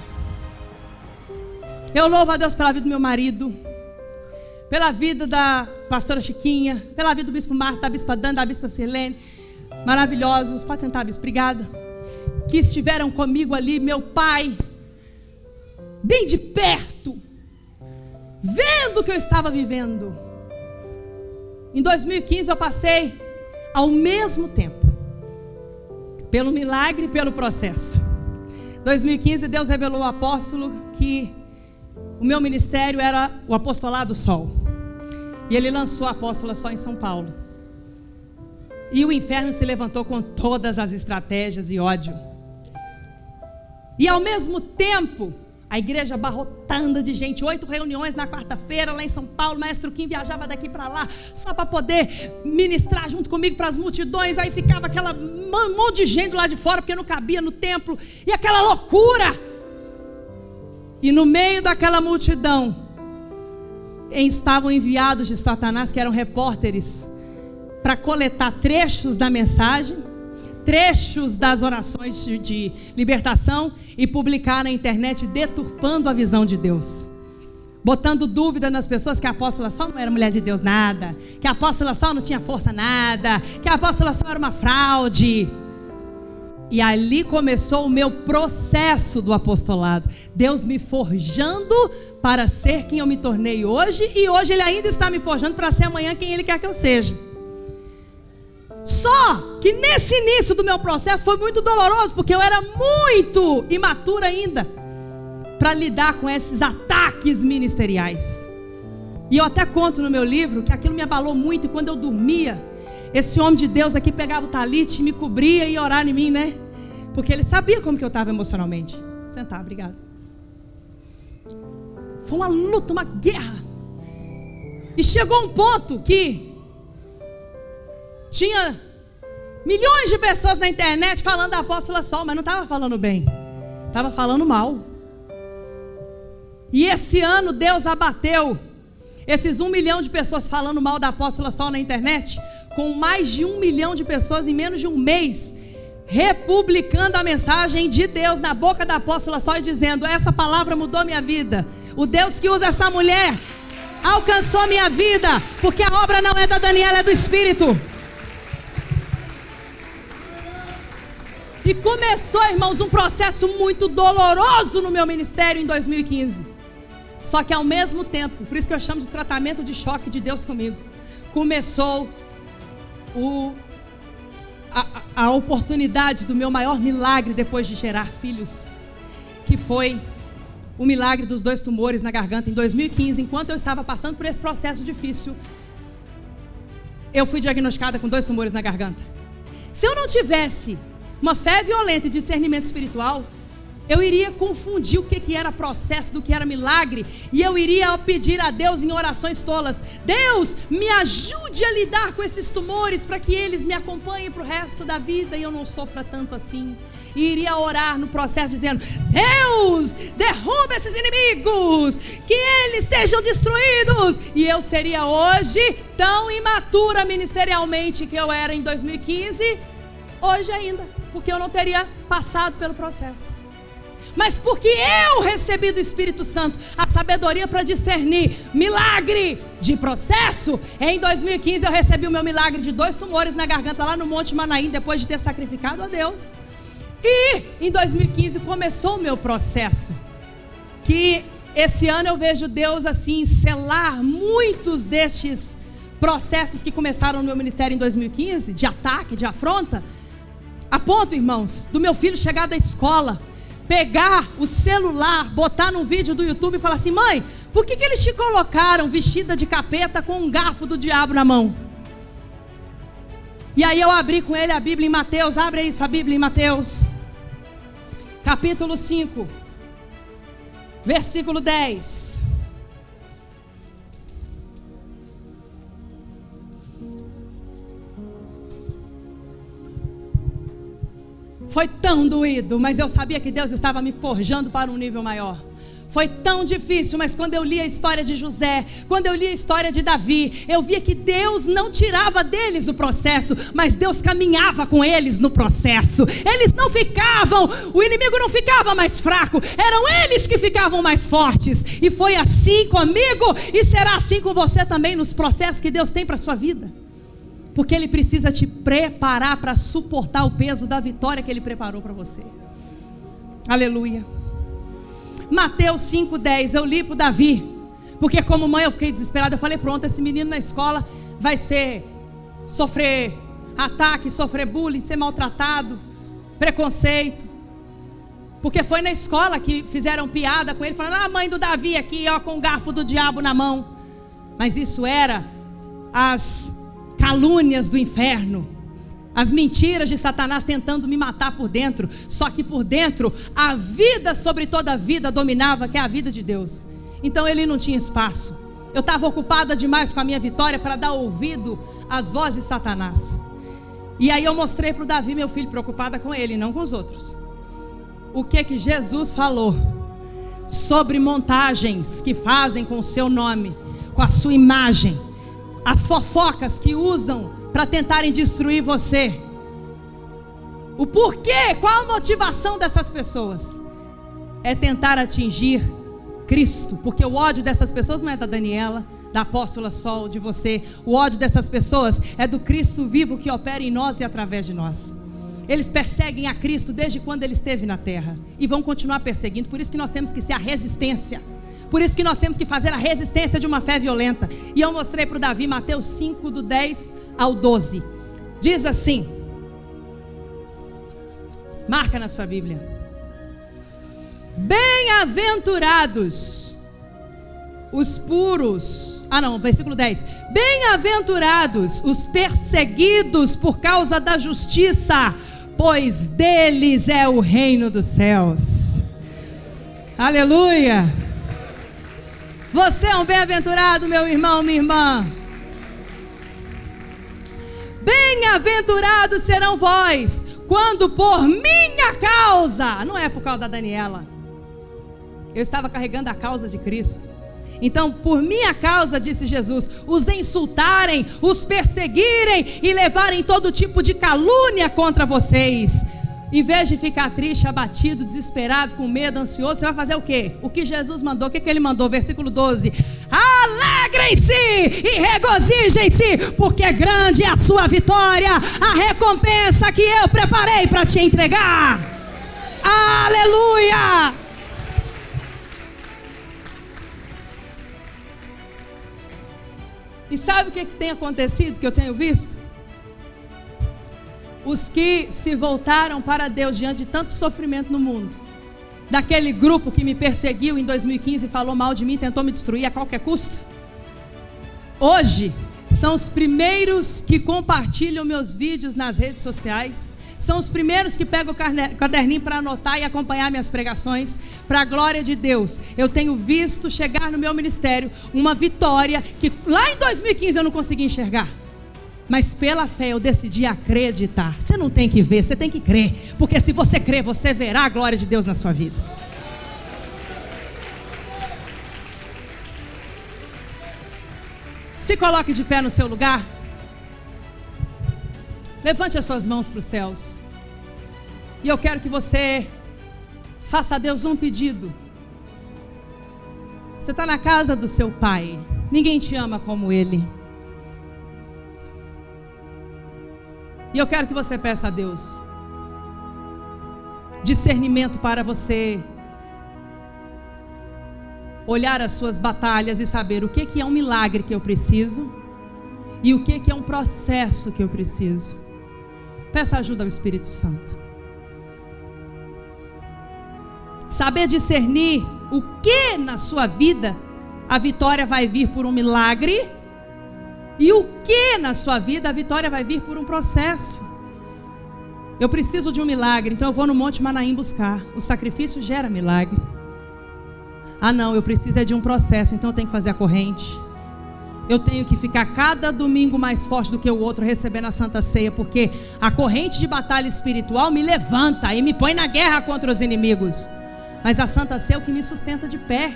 Eu louvo a Deus pela vida do meu marido, pela vida da pastora Chiquinha, pela vida do bispo Márcio, da bispa Dana, da bispa Sirlene, maravilhosos. Pode sentar, bispo, obrigada. Que estiveram comigo ali, meu pai, bem de perto, vendo o que eu estava vivendo. Em 2015 eu passei ao mesmo tempo pelo milagre e pelo processo. 2015 Deus revelou ao apóstolo que o meu ministério era o apostolado Sol, e ele lançou a apóstola Sol em São Paulo, e o inferno se levantou com todas as estratégias e ódio, e ao mesmo tempo a igreja abarrotando de gente, 8 reuniões na quarta-feira lá em São Paulo. Maestro Kim viajava daqui para lá só para poder ministrar junto comigo para as multidões. Aí ficava aquela monte de gente lá de fora, porque não cabia no templo, e aquela loucura. E no meio daquela multidão estavam enviados de Satanás, que eram repórteres, para coletar trechos da mensagem, trechos das orações de libertação, e publicar na internet, deturpando a visão de Deus, botando dúvida nas pessoas que a apóstola Sol não era mulher de Deus nada, que a apóstola Sol não tinha força nada, que a apóstola Sol era uma fraude. E ali começou o meu processo do apostolado, Deus me forjando para ser quem eu me tornei hoje, e hoje Ele ainda está me forjando para ser amanhã quem Ele quer que eu seja. Só que nesse início do meu processo foi muito doloroso, porque eu era muito imatura ainda para lidar com esses ataques ministeriais. E eu até conto no meu livro que aquilo me abalou muito, e quando eu dormia, esse homem de Deus aqui pegava o talite, me cobria e ia orar em mim, né? Porque ele sabia como que eu estava emocionalmente. Sentar, obrigado. Foi uma luta, uma guerra. E chegou um ponto que tinha milhões de pessoas na internet falando da apóstola Sol, mas não estava falando bem, estava falando mal. E esse ano Deus abateu esses 1 milhão de pessoas falando mal da apóstola Sol na internet, com mais de 1 milhão de pessoas em menos de um mês republicando a mensagem de Deus na boca da apóstola Sol e dizendo: essa palavra mudou minha vida, o Deus que usa essa mulher alcançou minha vida, porque a obra não é da Daniela, é do Espírito. E começou, irmãos, um processo muito doloroso no meu ministério em 2015. Só que ao mesmo tempo, por isso que eu chamo de tratamento de choque de Deus comigo, começou a oportunidade do meu maior milagre depois de gerar filhos, que foi o milagre dos 2 tumores na garganta. Em 2015, enquanto eu estava passando por esse processo difícil, eu fui diagnosticada com 2 tumores na garganta. Se eu não tivesse uma fé violenta e discernimento espiritual, eu iria confundir o que era processo do que era milagre, e eu iria pedir a Deus em orações tolas: Deus, me ajude a lidar com esses tumores, para que eles me acompanhem para o resto da vida e eu não sofra tanto assim. E iria orar no processo dizendo: Deus, derruba esses inimigos, que eles sejam destruídos. E eu seria hoje tão imatura ministerialmente que eu era em 2015, hoje ainda, porque eu não teria passado pelo processo. Mas porque eu recebi do Espírito Santo a sabedoria para discernir milagre de processo, em 2015 eu recebi o meu milagre de 2 tumores na garganta lá no Monte Manaim, depois de ter sacrificado a Deus. E em 2015 começou o meu processo, que esse ano eu vejo Deus assim selar muitos destes processos que começaram no meu ministério em 2015, de ataque, de afronta, a ponto, irmãos, do meu filho chegar da escola, pegar o celular, botar num vídeo do YouTube e falar assim: mãe, por que eles te colocaram vestida de capeta com um garfo do diabo na mão? E aí eu abri com ele a Bíblia em Mateus, abre aí sua Bíblia em Mateus, capítulo 5, versículo 10. Foi tão doído, mas eu sabia que Deus estava me forjando para um nível maior. Foi tão difícil, mas quando eu li a história de José, quando eu li a história de Davi, eu via que Deus não tirava deles o processo, mas Deus caminhava com eles no processo. Eles não ficavam, o inimigo não ficava mais fraco, eram eles que ficavam mais fortes. E foi assim comigo, e será assim com você também nos processos que Deus tem para a sua vida. Porque Ele precisa te preparar para suportar o peso da vitória que Ele preparou para você. Aleluia. Mateus 5,10, eu li para o Davi, porque como mãe eu fiquei desesperada. Eu falei: pronto, esse menino na escola vai sofrer ataque, sofrer bullying, ser maltratado, preconceito. Porque foi na escola que fizeram piada com ele, falando: a mãe do Davi aqui, ó, com o garfo do diabo na mão. Mas isso era as calúnias do inferno, as mentiras de Satanás tentando me matar por dentro. Só que por dentro a vida sobre toda a vida dominava, que é a vida de Deus. Então ele não tinha espaço. Eu estava ocupada demais com a minha vitória para dar ouvido às vozes de Satanás. E aí eu mostrei para o Davi, meu filho, preocupada com ele, não com os outros, o que Jesus falou sobre montagens que fazem com o seu nome, com a sua imagem, as fofocas que usam para tentarem destruir você. O porquê, qual a motivação dessas pessoas? É tentar atingir Cristo, porque o ódio dessas pessoas não é da Daniela, da apóstola Sol, de você. O ódio dessas pessoas é do Cristo vivo que opera em nós e através de nós. Eles perseguem a Cristo desde quando Ele esteve na terra, e vão continuar perseguindo. Por isso que nós temos que ser a resistência. Por isso que nós temos que fazer a resistência de uma fé violenta. E eu mostrei para o Davi Mateus 5, do 10 ao 12. Diz assim, marca na sua Bíblia: bem-aventurados os puros. Versículo 10. Bem-aventurados os perseguidos por causa da justiça, pois deles é o reino dos céus. Aleluia. Você é um bem-aventurado, meu irmão, minha irmã. Bem-aventurados serão vós, quando por minha causa, não é por causa da Daniela, eu estava carregando a causa de Cristo. Então, por minha causa, disse Jesus, os insultarem, os perseguirem e levarem todo tipo de calúnia contra vocês. Em vez de ficar triste, abatido, desesperado, com medo, ansioso, você vai fazer o quê? O que Jesus mandou. O que Ele mandou? Versículo 12: alegrem-se e regozijem-se, porque grande é a sua vitória, a recompensa que eu preparei para te entregar. Aleluia! E sabe o que tem acontecido, que eu tenho visto? Os que se voltaram para Deus diante de tanto sofrimento no mundo, daquele grupo que me perseguiu em 2015 e falou mal de mim, tentou me destruir a qualquer custo, hoje são os primeiros que compartilham meus vídeos nas redes sociais, são os primeiros que pegam o caderninho para anotar e acompanhar minhas pregações. Para a glória de Deus, eu tenho visto chegar no meu ministério uma vitória que lá em 2015 eu não consegui enxergar, mas pela fé eu decidi acreditar. Você não tem que ver, você tem que crer, porque se você crer, você verá a glória de Deus na sua vida. Se coloque de pé no seu lugar. Levante as suas mãos para os céus. E eu quero que você faça a Deus um pedido. Você está na casa do seu pai. Ninguém te ama como ele. E eu quero que você peça a Deus discernimento para você olhar as suas batalhas e saber o que é um milagre que eu preciso e o que é um processo que eu preciso. Peça ajuda ao Espírito Santo. Saber discernir o que na sua vida a vitória vai vir por um milagre e o que na sua vida a vitória vai vir por um processo. Eu preciso de um milagre, então eu vou no Monte Manaim buscar. O sacrifício gera milagre. Ah não, eu preciso de um processo, então eu tenho que fazer a corrente. Eu tenho que ficar cada domingo mais forte do que o outro recebendo a Santa Ceia, porque a corrente de batalha espiritual me levanta e me põe na guerra contra os inimigos. Mas a Santa Ceia é o que me sustenta de pé.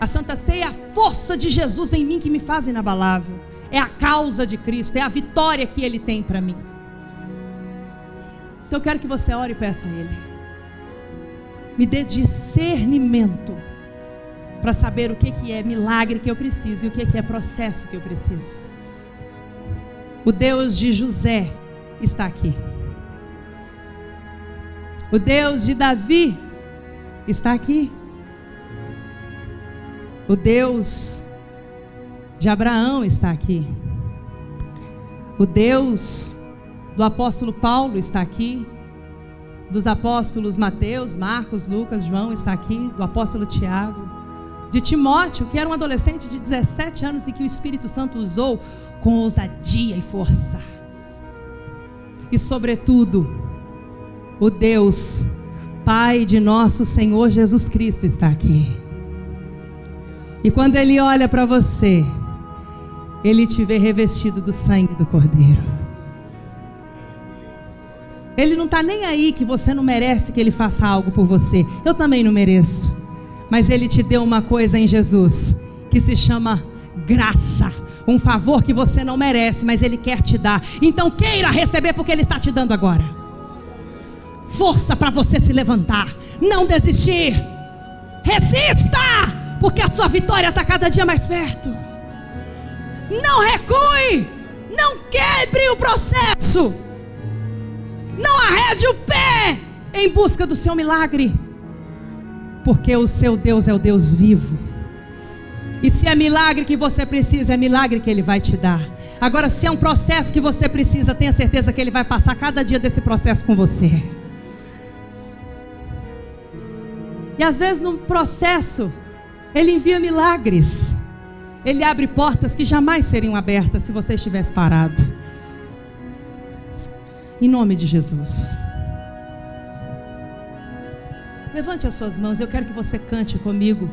A Santa Ceia é a força de Jesus em mim que me faz inabalável. É a causa de Cristo, é a vitória que Ele tem para mim. Então eu quero que você ore e peça a Ele. Me dê discernimento para saber o que é milagre que eu preciso e o que é processo que eu preciso. O Deus de José está aqui. O Deus de Davi está aqui. O Deus de Abraão está aqui. O Deus do apóstolo Paulo está aqui. Dos apóstolos Mateus, Marcos, Lucas, João está aqui. Do apóstolo Tiago. De Timóteo, que era um adolescente de 17 anos e que o Espírito Santo usou com ousadia e força. E sobretudo, o Deus, Pai de nosso Senhor Jesus Cristo está aqui. E quando Ele olha para você, Ele te vê revestido do sangue do Cordeiro. Ele não está nem aí que você não merece que Ele faça algo por você. Eu também não mereço. Mas Ele te deu uma coisa em Jesus, que se chama graça. Um favor que você não merece, mas Ele quer te dar. Então queira receber, porque Ele está te dando agora. Força para você se levantar. Não desistir. Resista, porque a sua vitória está cada dia mais perto. Não recue. Não quebre o processo. Não arrede o pé em busca do seu milagre. Porque o seu Deus é o Deus vivo. E se é milagre que você precisa, é milagre que Ele vai te dar. Agora, se é um processo que você precisa, tenha certeza que Ele vai passar cada dia desse processo com você. E às vezes no processo Ele envia milagres. Ele abre portas que jamais seriam abertas se você estivesse parado. Em nome de Jesus. Levante as suas mãos. Eu quero que você cante comigo,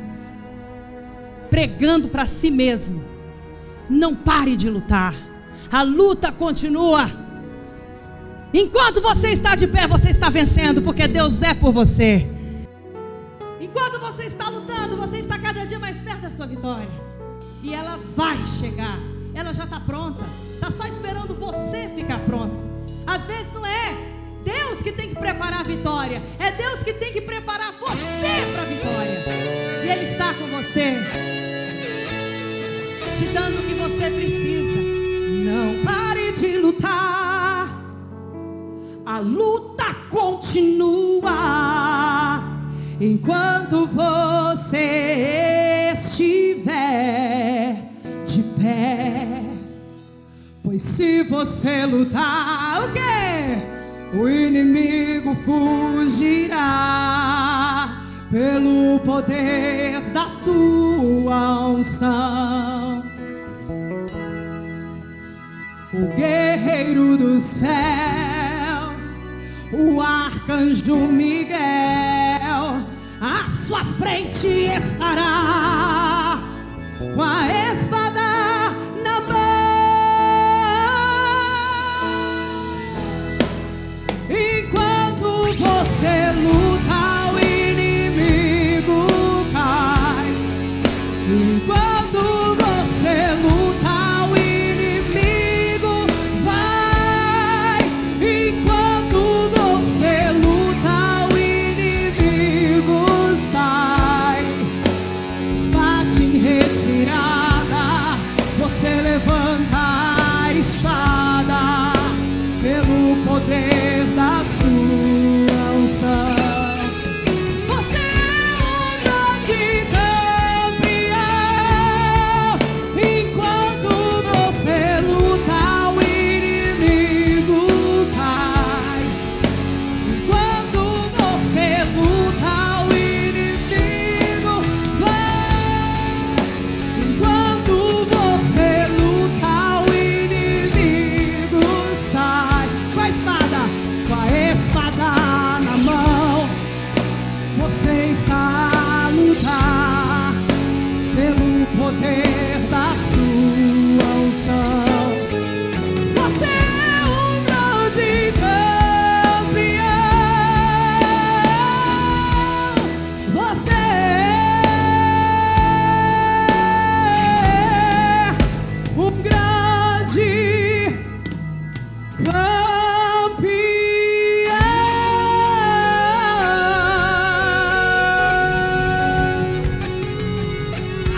pregando para si mesmo. Não pare de lutar. A luta continua. Enquanto você está de pé, você está vencendo, porque Deus é por você. Enquanto você está lutando, você está cada dia mais perto da sua vitória. E ela vai chegar. Ela já está pronta. Está só esperando você ficar pronto. Às vezes não é Deus que tem que preparar a vitória. É Deus que tem que preparar você para a vitória. E Ele está com você, te dando o que você precisa. Não pare de lutar. A luta continua enquanto você estiver de pé. Pois se você lutar, o quê? O inimigo fugirá pelo poder da tua unção. O guerreiro do céu, o arcanjo Miguel, à sua frente estará com a espada na mão. Enquanto você luta, o inimigo cai. Enquanto você levanta a espada pelo poder da sua unção. Você é um grande campeão. Enquanto você luta, o inimigo cai. Enquanto você luta, o inimigo vai. Enquanto você luta, o inimigo sai. Com a espada na mão, você está a lutar pelo poder da sua unção. Você é um grande campeão. Você é um grande campeão.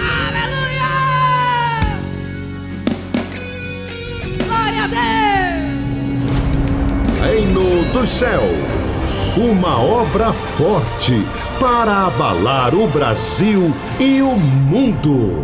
Aleluia! Glória a Deus! Reino dos Céus, uma obra forte para abalar o Brasil e o mundo.